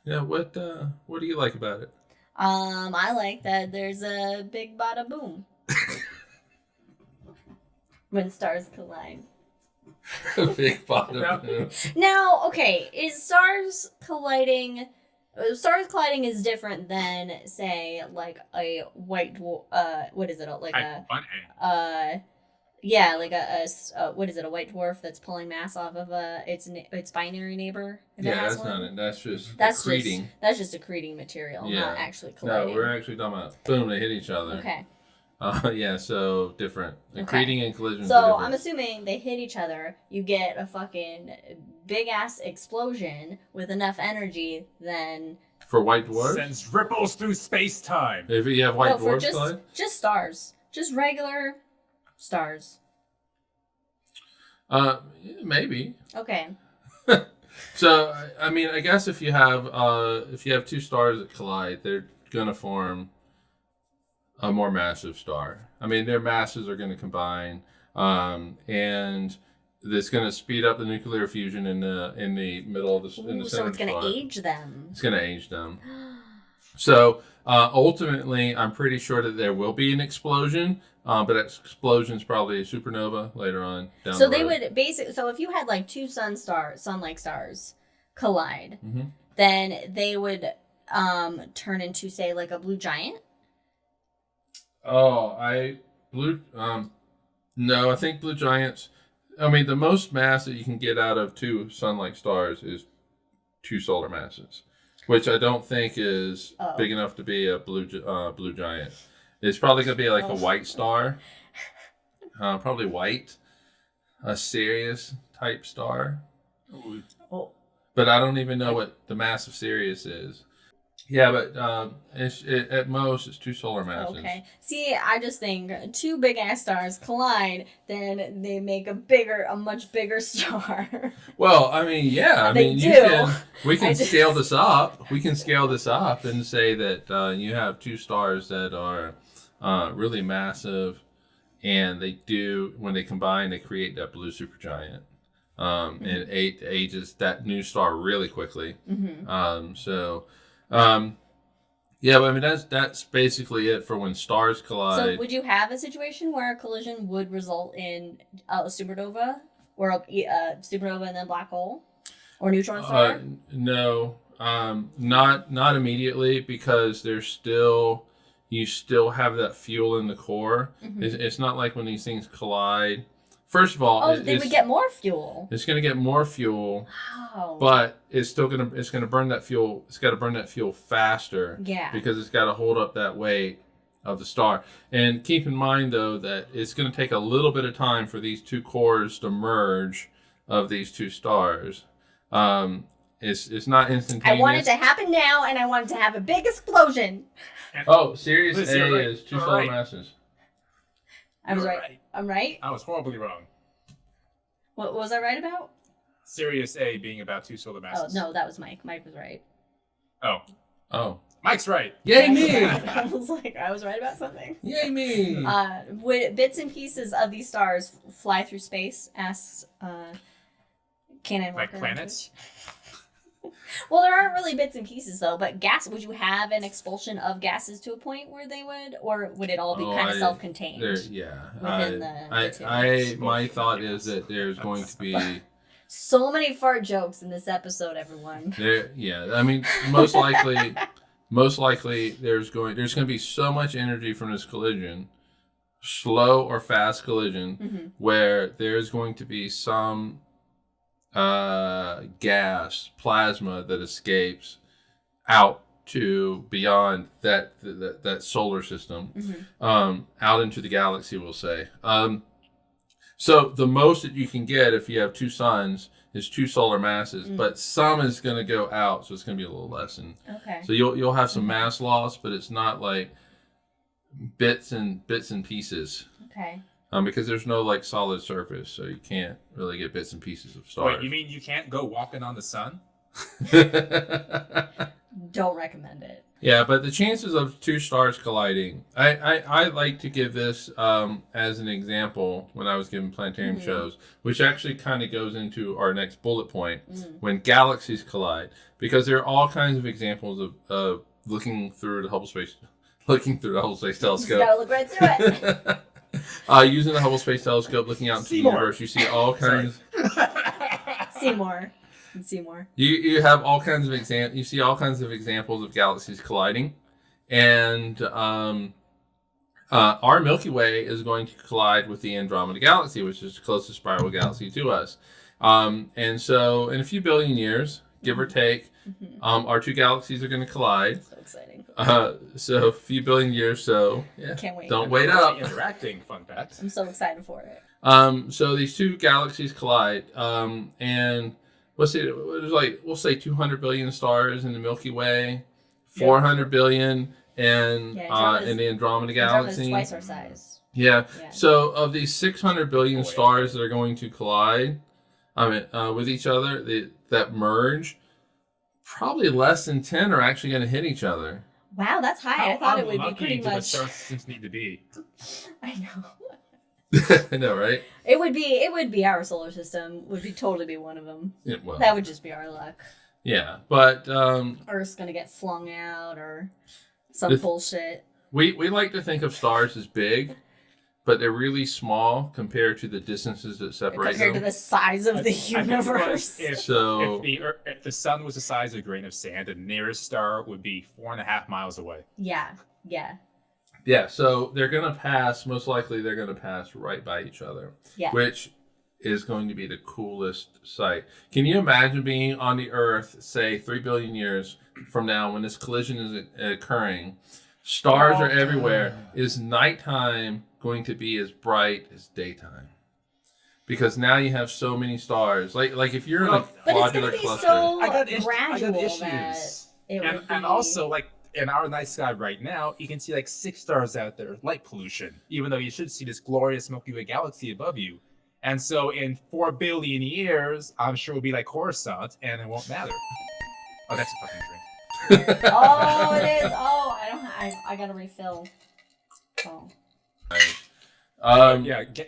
Yeah. What do you like about it? I like that there's a big bada boom when stars collide. A big bottom. Now, okay, is stars colliding? Stars colliding is different than, say, like a white dwarf. What is it? Like what is it? A white dwarf that's pulling mass off of its binary neighbor. That's not it. That's just accreting. That's just accreting material, not actually colliding. No, we're actually talking about boom, they hit each other. Okay. So different. Accreting and collision. So I'm assuming they hit each other. You get a fucking big ass explosion with enough energy, then for white dwarfs sends ripples through space time. If you have white dwarfs, just stars, just regular stars. Maybe. Okay. So I mean, I guess if you have two stars that collide, they're gonna form a more massive star. I mean, their masses are going to combine, and it's going to speed up the nuclear fusion in the middle of the center. So it's going to age them. It's going to age them. So ultimately, I'm pretty sure that there will be an explosion, but that explosion is probably a supernova later on down the road. They would basically. So if you had like two sun-like stars collide, then they would turn into, say, like a blue giant. No, I think blue giants. I mean, the most mass that you can get out of two sun-like stars is 2 solar masses, which I don't think is big enough to be a blue giant. It's probably going to be like a white star, probably white, a Sirius type star. But I don't even know what the mass of Sirius is. Yeah, but at most it's 2 solar masses. Okay. See, I just think 2 big ass stars collide, then they make a much bigger star. Well, I mean, yeah. I mean, we can scale this up. We can scale this up and say that you have 2 stars that are really massive, and when they combine, they create that blue supergiant. And it ages that new star really quickly. Yeah, but I mean that's basically it for when stars collide. So would you have a situation where a collision would result in a supernova, or a supernova and then black hole, or neutron star? No, not immediately, because you still have that fuel in the core. It's not like when these things collide. First of all, they would get more fuel. It's going to get more fuel. Wow. But it's going to burn that fuel. It's got to burn that fuel faster. Yeah. Because it's got to hold up that weight of the star. And keep in mind, though, that it's going to take a little bit of time for these 2 cores to merge of these 2 stars. It's not instantaneous. I want it to happen now, and I want it to have a big explosion. Oh, Sirius A is 2 solar masses. I was right. I'm right? I was horribly wrong. What was I right about? Sirius A being about 2 solar masses. Oh, no, that was Mike. Mike was right. Oh. Mike's right. Yay me! I was like, I was right about something. Yay me! Would bits and pieces of these stars fly through space? Asks Cannon. Like planets? Well, there aren't really bits and pieces, though, but gas, would you have an expulsion of gases to a point where they would, or would it all be kind of self-contained? My thought is that there's going to be so many fart jokes in this episode, everyone. I mean, most likely there's going to be so much energy from this collision, slow or fast collision, where there's going to be some gas, plasma that escapes out to beyond that solar system, out into the galaxy, we'll say. So the most that you can get if you have two suns is 2 solar masses, but some is going to go out, so it's going to be a little less. And so you'll have some mass loss, but it's not like bits and pieces. Okay. Because there's no like solid surface, so you can't really get bits and pieces of stars. Wait, you mean you can't go walking on the sun? Don't recommend it. Yeah, but the chances of 2 stars colliding, I like to give this as an example when I was giving planetarium shows, which actually kind of goes into our next bullet point, when galaxies collide, because there are all kinds of examples of looking through the Hubble Space Telescope. You gotta look right through it. Using the Hubble Space Telescope, looking out into the universe, you see all kinds. Seymour. You have all kinds of You see all kinds of examples of galaxies colliding, and our Milky Way is going to collide with the Andromeda Galaxy, which is the closest spiral galaxy to us. And so, in a few billion years, give or take, our 2 galaxies are going to collide. So exciting. So a few billion years. So yeah, Can't wait. Don't wait up. Interacting, fun fact. I'm so excited for it. So these 2 galaxies collide, and we'll say 200 billion stars in the Milky Way, 400 billion in the Andromeda Galaxy. Twice our size. Yeah. So of these 600 billion stars that are going to collide, with each other, that merge, probably less than 10 are actually going to hit each other. Wow, that's high. I thought it would be pretty much. The star systems need to be. I know. I know, right? It would be our solar system. Would totally be one of them. Yeah, well, that would just be our luck. Yeah, but Earth's gonna get flung out or some bullshit. We like to think of stars as big, but they're really small compared to the distances that separate compared them. to the size of the universe. If the sun was the size of a grain of sand, the nearest star would be 4.5 miles away. Yeah. Yeah, so most likely they're going to pass right by each other, which is going to be the coolest sight. Can you imagine being on the Earth, say, 3 billion years from now when this collision is occurring? Stars are everywhere. Is nighttime going to be as bright as daytime? Because now you have so many stars. Like if you're in a globular cluster. So I got gradual issues. and also, like, in our night sky right now, you can see like 6 stars out there, light pollution, even though you should see this glorious Milky Way galaxy above you. And so in 4 billion years, I'm sure it'll be like Coruscant, and it won't matter. Oh, that's a fucking drink. Oh, it is. Oh, I gotta refill. Oh.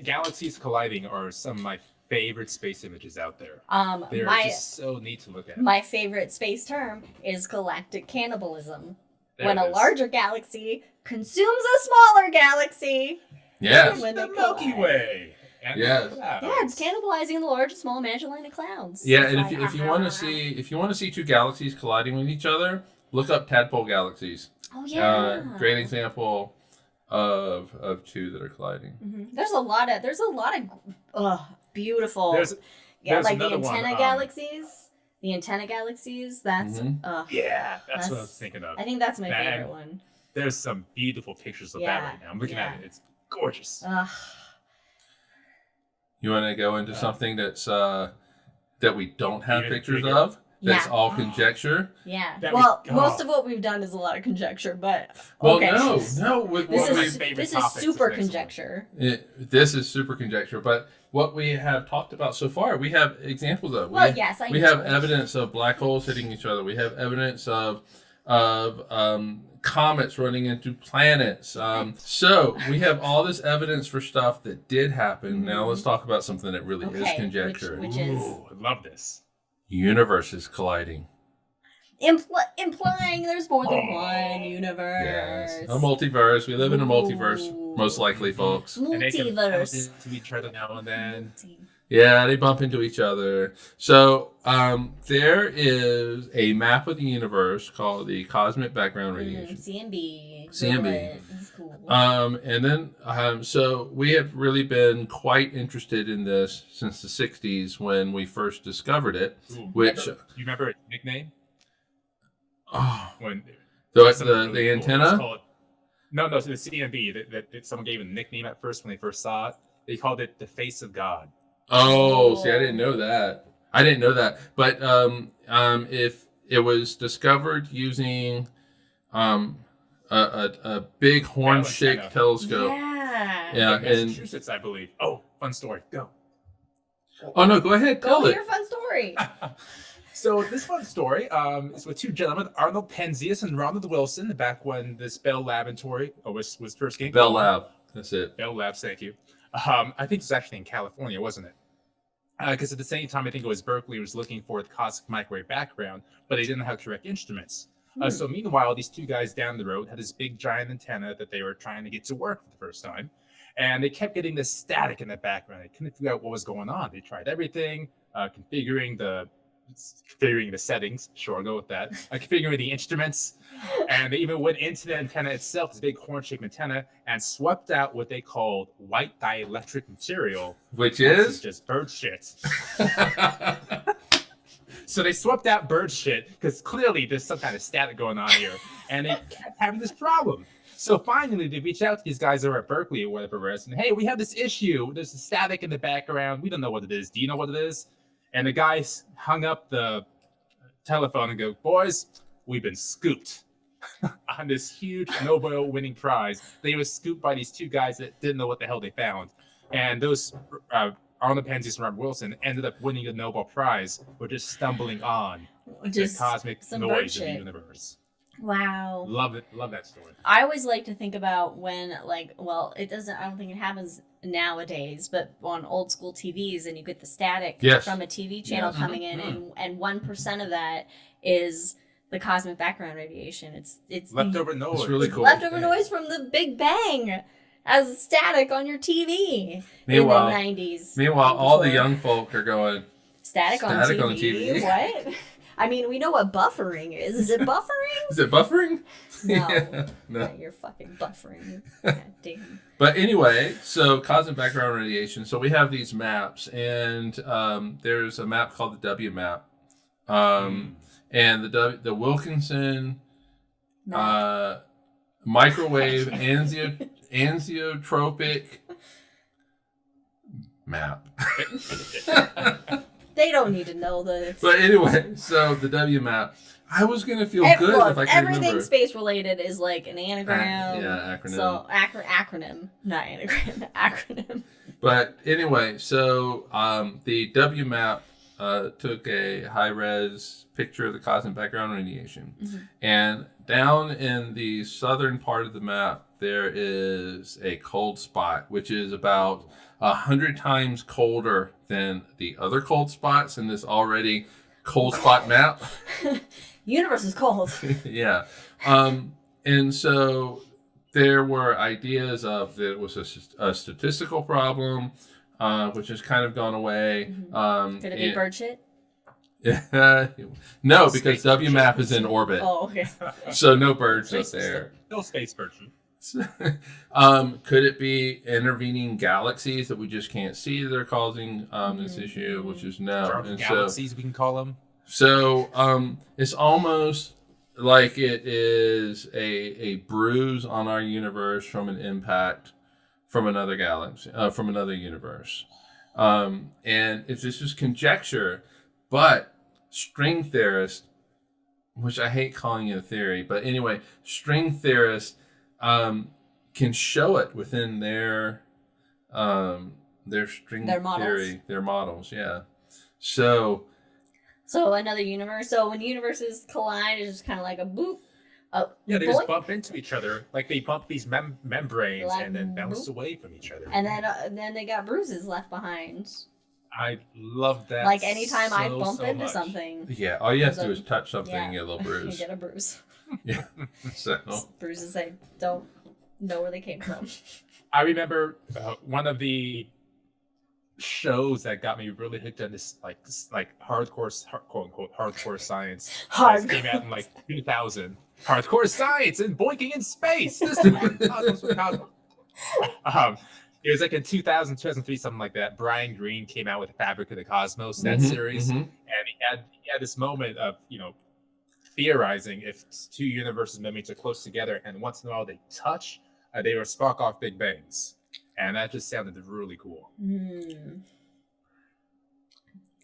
Galaxies colliding are some of my favorite space images out there. They're just so neat to look at. My favorite space term is galactic cannibalism. There when it a is. larger galaxy consumes a smaller galaxy. Yes. When the they Milky collide. Way. Yes. Yeah, it's cannibalizing the large and small Magellanic Clouds. Yeah, It's and like, if you want to see 2 galaxies colliding with each other, look up tadpole galaxies. Oh yeah. Great example of 2 that are colliding. Mm-hmm. There's a lot of beautiful. There's like the another one, antenna galaxies. The antenna galaxies. That's yeah, that's what I was thinking of. I think that's my favorite one. There's some beautiful pictures of that right now. I'm looking at it. It's gorgeous. You want to go into something that's that we don't have pictures bigger. of? That's all conjecture. Yeah. That most of what we've done is a lot of conjecture, but well, okay. no. This is super conjecture. This is super conjecture, but what we have talked about so far, we have examples of. We have evidence of black holes hitting each other. We have evidence of comets running into planets. So we have all this evidence for stuff that did happen. Mm-hmm. Now let's talk about something that really is conjecture. Which is I love this. Universes colliding. Implying there's more than one universe. Yes. A multiverse. We live in a multiverse, most likely, folks. And they can bump Multiverse. into each other now and then. Yeah, they bump into each other. So there is a map of the universe called the Cosmic Background Radiation. CMB. CMB. It's cool. And then, so we have really been quite interested in this since the 60s when we first discovered it. Ooh, which you remember its nickname? Oh, When the antenna. No, so the CMB that someone gave a nickname at first when they first saw it. They called it the face of God. Oh, see, I didn't know that. But if it was discovered using a big horn-shaped telescope. Yeah, in Massachusetts, I believe. Oh, fun story. Go. Oh no, go ahead. Tell it. Your fun story. So this fun story is with two gentlemen, Arnold Penzias and Ronald Wilson, back when this Bell Laboratory was first getting Bell Lab. That's it. Bell Labs, thank you. I think it was actually in California, wasn't it? Because at the same time, I think it was Berkeley was looking for the cosmic microwave background, but they didn't have correct instruments. So meanwhile, these two guys down the road had this big giant antenna that they were trying to get to work for the first time. And they kept getting this static in the background. They couldn't figure out what was going on. They tried everything, configuring the settings. Sure, I'll go with that. Configuring the instruments. And they even went into the antenna itself, this big horn-shaped antenna, and swept out what they called white dielectric material. Which is? Just bird shit. So they swept out bird shit because clearly there's some kind of static going on here. And they kept having this problem. So finally, they reached out to these guys over at Berkeley or whatever it is, and hey, we have this issue. There's a static in the background. We don't know what it is. Do you know what it is? And the guys hung up the telephone and go, boys, we've been scooped on this huge Nobel-winning prize. They were scooped by these two guys that didn't know what the hell they found. And those Arnold Penzias and Robert Wilson ended up winning the Nobel Prize for just stumbling on the cosmic noise of the universe. Wow. Love it. Love that story. I always like to think about when, it doesn't, I don't think it happens nowadays, but on old school TVs and you get the static from a TV channel coming in and 1% of that is the cosmic background radiation. It's leftover noise. It's really cool. Leftover noise from the Big Bang as static on your TV meanwhile, in the 90s. Meanwhile, all the young folk are going, static on TV? What? I mean, we know what buffering is. Is it buffering? Is it buffering? No. Yeah, no. Yeah, you're fucking buffering. God damn. But anyway, so cosmic background radiation. So we have these maps, and there's a map called the W map. And the Wilkinson microwave anesotropic map. They don't need to know this. But anyway, so the W map. I was going to feel good if I could everything remember. space related is like an anagram. Acronym. So acronym, not anagram, acronym. But anyway, so the W map took a high-res picture of the cosmic background radiation. Mm-hmm. And down in the southern part of the map, there is a cold spot, which is about 100 times colder than the other cold spots in this already cold spot map. Universe is cold. Yeah. And so there were ideas of that it was a statistical problem, which has kind of gone away. Mm-hmm. Could it be bird shit? No, because W map is in orbit. Oh, okay. So no birds up there. No space bird shit. Could it be intervening galaxies that we just can't see that are causing this issue? Which is no. And galaxies, we can call them. So it's almost like it is a bruise on our universe from an impact from another galaxy, from another universe. And if this is conjecture, but string theorists, which I hate calling it a theory, but anyway, string theorists can show it within their string theory, their models, yeah. So another universe. So when universes collide, it's just kind of like a boop. Yeah, they just bump into each other. Like they bump these membranes and then bounce away from each other. And then they got bruises left behind. I love that. Like anytime I bump into something. Yeah, all you have to do is touch something and get a little bruise. You get a bruise. Yeah. So bruises I don't know where they came from. I remember one of the shows that got me really hooked on this like hardcore quote unquote hardcore science. Came out in like 2000. Hardcore science and boinking in space. This is cosmos. It was like in 2000, 2003, something like that. Brian Greene came out with Fabric of the Cosmos, that series, and he had this moment of theorizing if two universes meant are close together, and once in a while they touch, they will spark off big bangs, and that just sounded really cool.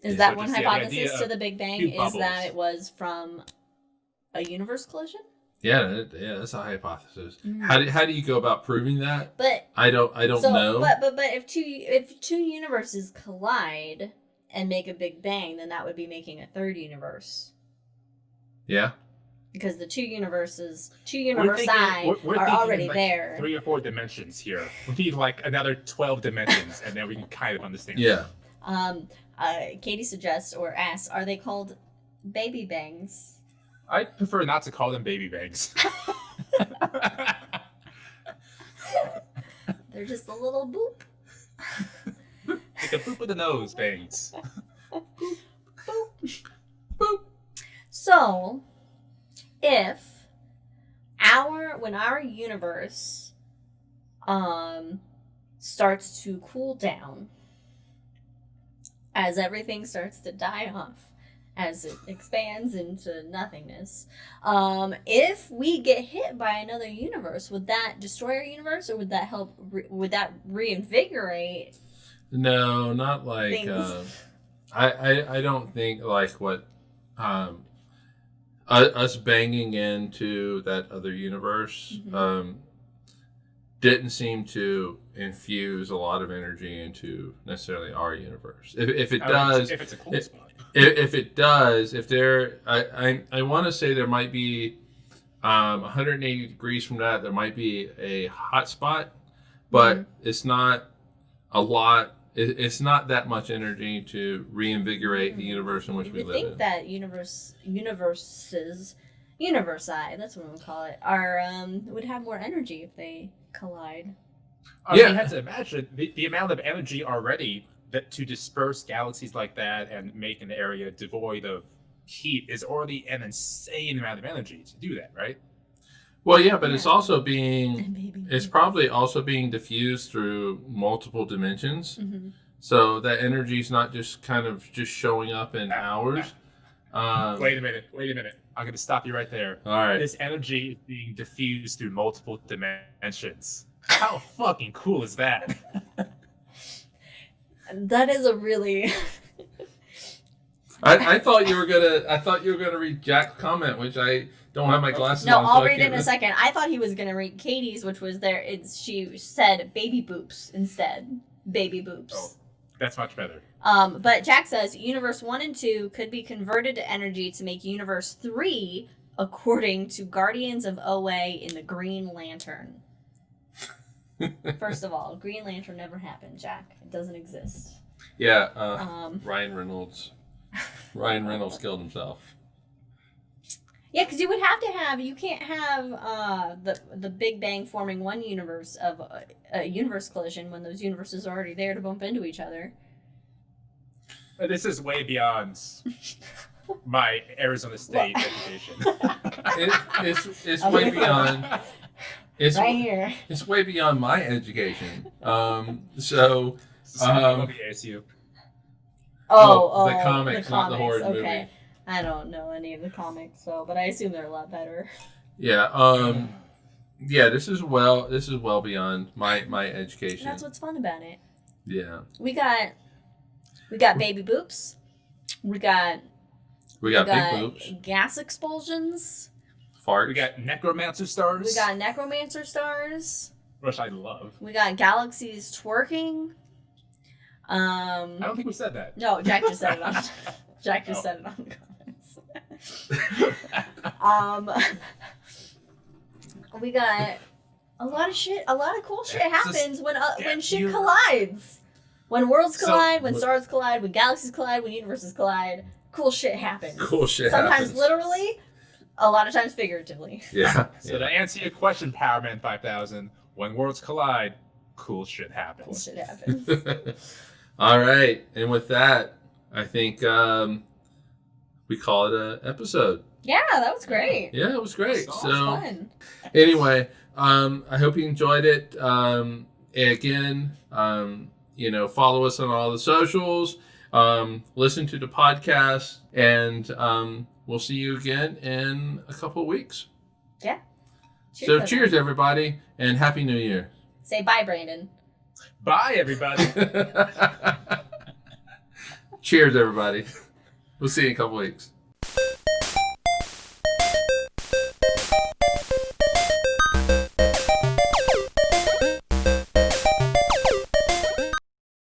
Is Yeah, that so one just the hypothesis idea to of the Big Bang? two Is bubbles. that it was from a universe collision? Yeah, that's a hypothesis. How do you go about proving that? But I don't know. But if two universes collide and make a Big Bang, then that would be making a third universe. Yeah. Because the two universes We're are thinking already in, like, there. 3 or 4 dimensions here. We need like another 12 dimensions, and then we can kind of understand. Yeah. Katie suggests or asks, are they called baby bangs? I prefer not to call them baby bangs. They're just a little boop. Like a boop of the nose bangs. Boop. Boop. So, when our universe starts to cool down, as everything starts to die off, as it expands into nothingness, if we get hit by another universe, would that destroy our universe, or would that help? Would that reinvigorate? No, not like. Things. I don't think like what us banging into that other universe didn't seem to infuse a lot of energy into necessarily our universe. If it does, if it's a cool spot. If it does, if there, I want to say there might be 180 degrees from that, there might be a hot spot, but it's not a lot. It's not that much energy to reinvigorate the universe in which we live in. You think that universi, that's what we'll call it, would have more energy if they collide. You have to imagine the amount of energy already to disperse galaxies like that and make an area devoid of heat is already an insane amount of energy to do that, right? Well, yeah, but it's also it's probably also being diffused through multiple dimensions. So that energy is not just kind of just showing up in hours. Wait a minute. I'm going to stop you right there. All right. This energy is being diffused through multiple dimensions. How fucking cool is that? That is a really... I thought you were gonna read Jack's comment, which I don't have my glasses No, on. I'll read it in a second. I thought he was gonna read Katie's, which was she said baby boops instead. Baby boops. Oh, that's much better. But Jack says Universe 1 and 2 could be converted to energy to make Universe 3, according to Guardians of OA in the Green Lantern. First of all, Green Lantern never happened, Jack. It doesn't exist. Yeah, Ryan Reynolds killed himself. Yeah, because you can't have the Big Bang forming one universe of a universe collision when those universes are already there to bump into each other. This is way beyond my Arizona State education. It's way beyond. It's right here. It's way beyond my education. ASU. The comics, not the horror okay. movie. I don't know any of the comics, but I assume they're a lot better. Yeah. Yeah. This is well beyond my education. And that's what's fun about it. Yeah. We got baby boops. We got big boobs. Gas expulsions. Farts. We got necromancer stars. We got necromancer stars. Which I love. We got galaxies twerking. I don't think we said that. No, Jack just said it on. Jack just said it on the comments. We got a lot of shit. A lot of cool shit happens when shit collides. When worlds collide, when stars collide, when galaxies collide, when universes collide, cool shit happens. Sometimes literally, a lot of times figuratively. Yeah. So to answer your question, Powerman 5000, when worlds collide, cool shit happens. Cool shit happens. All right, and with that, I think we call it an episode. Yeah, that was great. Yeah, it was great. That was fun. Anyway, I hope you enjoyed it. Again, follow us on all the socials. Listen to the podcast, and we'll see you again in a couple of weeks. Yeah. Cheers, everybody, and Happy New Year. Say bye, Brandon. Bye, everybody. Cheers, everybody. We'll see you in a couple of weeks.